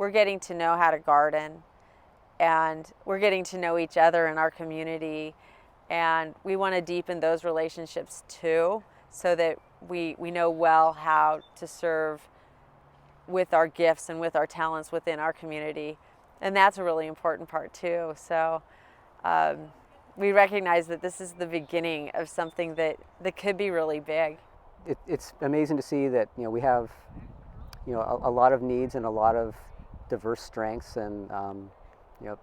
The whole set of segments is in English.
we're getting to know how to garden, and we're getting to know each other in our community, and we want to deepen those relationships too, so that we know well how to serve with our gifts and with our talents within our community. And that's a really important part too. So we recognize that this is the beginning of something that could be really big. It's amazing to see that we have a lot of needs and a lot of diverse strengths, and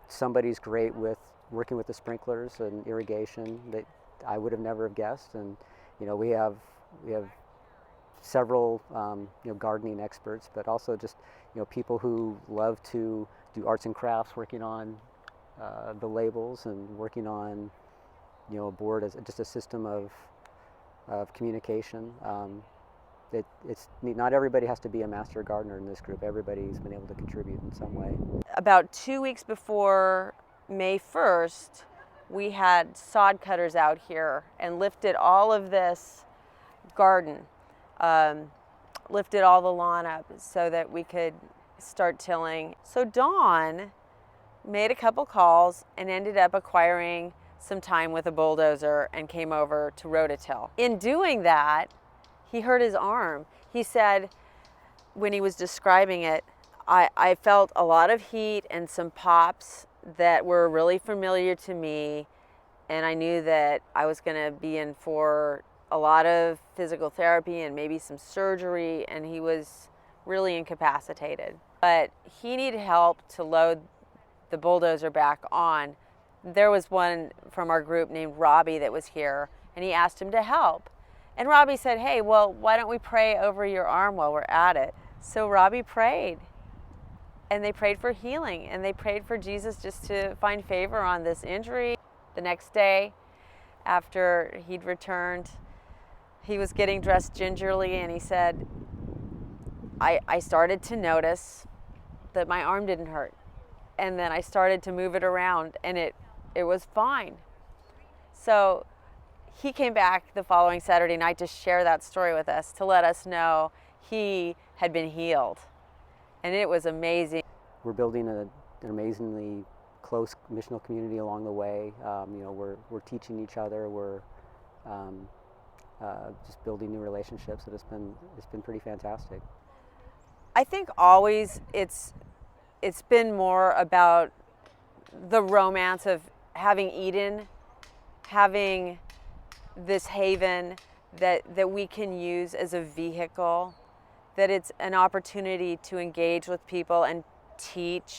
somebody's great with working with the sprinklers and irrigation that I would have never have guessed, and we have several gardening experts, but also just people who love to do arts and crafts, working on the labels and working on a board as just a system of communication. It's neat. Not everybody has to be a master gardener in this group. Everybody's been able to contribute in some way. About 2 weeks before May 1st, we had sod cutters out here and lifted all of this garden, lifted all the lawn up so that we could start tilling. So Dawn made a couple calls and ended up acquiring some time with a bulldozer and came over to rototill. In doing that, he hurt his arm. He said when he was describing it, I felt a lot of heat and some pops that were really familiar to me, and I knew that I was going to be in for a lot of physical therapy and maybe some surgery, and he was really incapacitated. But he needed help to load the bulldozer back on. There was one from our group named Robbie that was here, and he asked him to help. And Robbie said, hey, well, why don't we pray over your arm while we're at it? So Robbie prayed, and they prayed for healing, and they prayed for Jesus just to find favor on this injury. The next day, after he'd returned, he was getting dressed gingerly, and he said, I started to notice that my arm didn't hurt. And then I started to move it around, and it was fine. So he came back the following Saturday night to share that story with us, to let us know he had been healed. And it was amazing. We're building an amazingly close missional community along the way. We're teaching each other. We're just building new relationships, and it's been pretty fantastic. I think always it's been more about the romance of having Eden, having this haven that we can use as a vehicle, that it's an opportunity to engage with people and teach